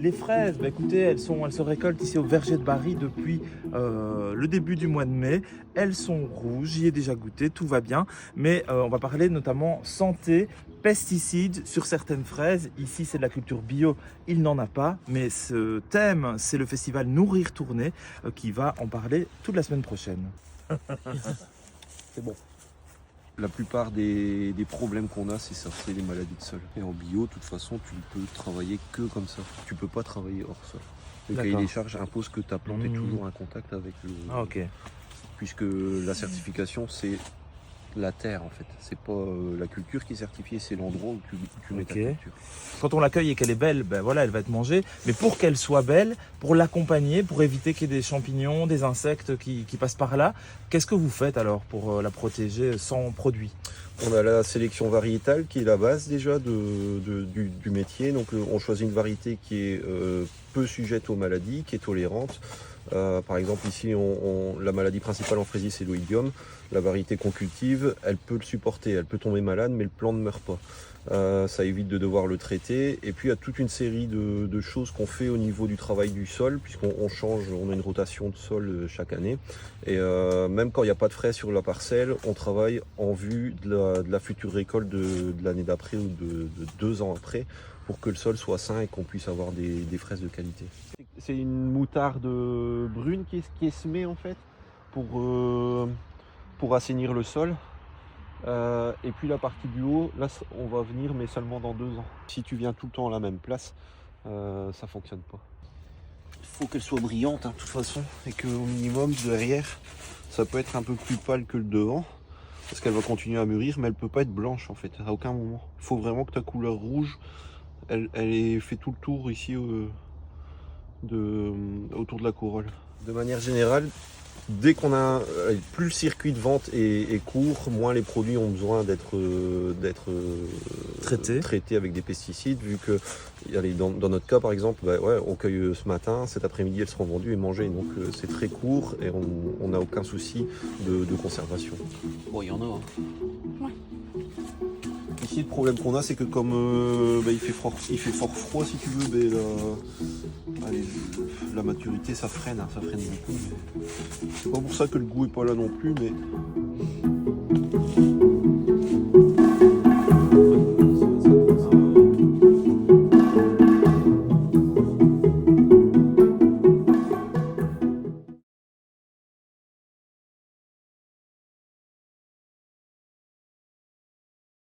Les fraises, bah écoutez, elles se récoltent ici au verger de Barry depuis le début du mois de mai. Elles sont rouges, j'y ai déjà goûté, tout va bien. Mais on va parler notamment santé, pesticides sur certaines fraises. Ici, c'est de la culture bio, il n'en a pas. Mais ce thème, c'est le festival Nourrir Tournée qui va en parler toute la semaine prochaine. C'est bon. La plupart des problèmes qu'on a, c'est ça, c'est les maladies de sol. Et en bio, de toute façon, tu ne peux travailler que comme ça. Tu peux pas travailler hors sol. Le cahier D'accord. des charges impose que ta plante ait toujours un contact avec le... Ah ok. Puisque la certification, c'est la terre en fait. C'est pas la culture qui est certifiée, c'est l'endroit où tu mets ta Ok. culture. Quand on l'accueille et qu'elle est belle, ben voilà, elle va être mangée. Mais pour qu'elle soit belle, pour l'accompagner, pour éviter qu'il y ait des champignons, des insectes qui passent par là, qu'est-ce que vous faites alors pour la protéger sans produit? On a la sélection variétale qui est la base déjà du métier. Donc on choisit une variété qui est peu sujette aux maladies, qui est tolérante. Par exemple ici, la maladie principale en fraisier c'est l'oïdium. La variété qu'on cultive, elle peut le supporter, elle peut tomber malade mais le plant ne meurt pas. Ça évite de devoir le traiter. Et puis il y a toute une série de choses qu'on fait au niveau du travail du sol, puisqu'on change, on a une rotation de sol chaque année. Et même quand il n'y a pas de frais sur la parcelle, on travaille en vue de la future récolte de l'année d'après ou de 2 ans après, pour que le sol soit sain et qu'on puisse avoir des fraises de qualité. C'est une moutarde brune qui est semée en fait pour assainir le sol. Et puis la partie du haut, là on va venir mais seulement dans 2 ans. Si tu viens tout le temps à la même place, ça fonctionne pas. Il faut qu'elle soit brillante de toute façon et qu'au minimum derrière, ça peut être un peu plus pâle que le devant parce qu'elle va continuer à mûrir mais elle peut pas être blanche en fait à aucun moment. Il faut vraiment que ta couleur rouge, elle ait fait tout le tour ici autour de la corolle. De manière générale, dès qu'on a plus le circuit de vente est court, moins les produits ont besoin d'être traités avec des pesticides, vu que dans notre cas par exemple, on cueille ce matin, cet après-midi elles seront vendues et mangées, donc c'est très court et on n'a aucun souci de conservation. Bon, il y en a. Ouais. Ici le problème qu'on a c'est que comme il fait fort froid si tu veux, la maturité ça freine beaucoup. C'est pas pour ça que le goût est pas là non plus, mais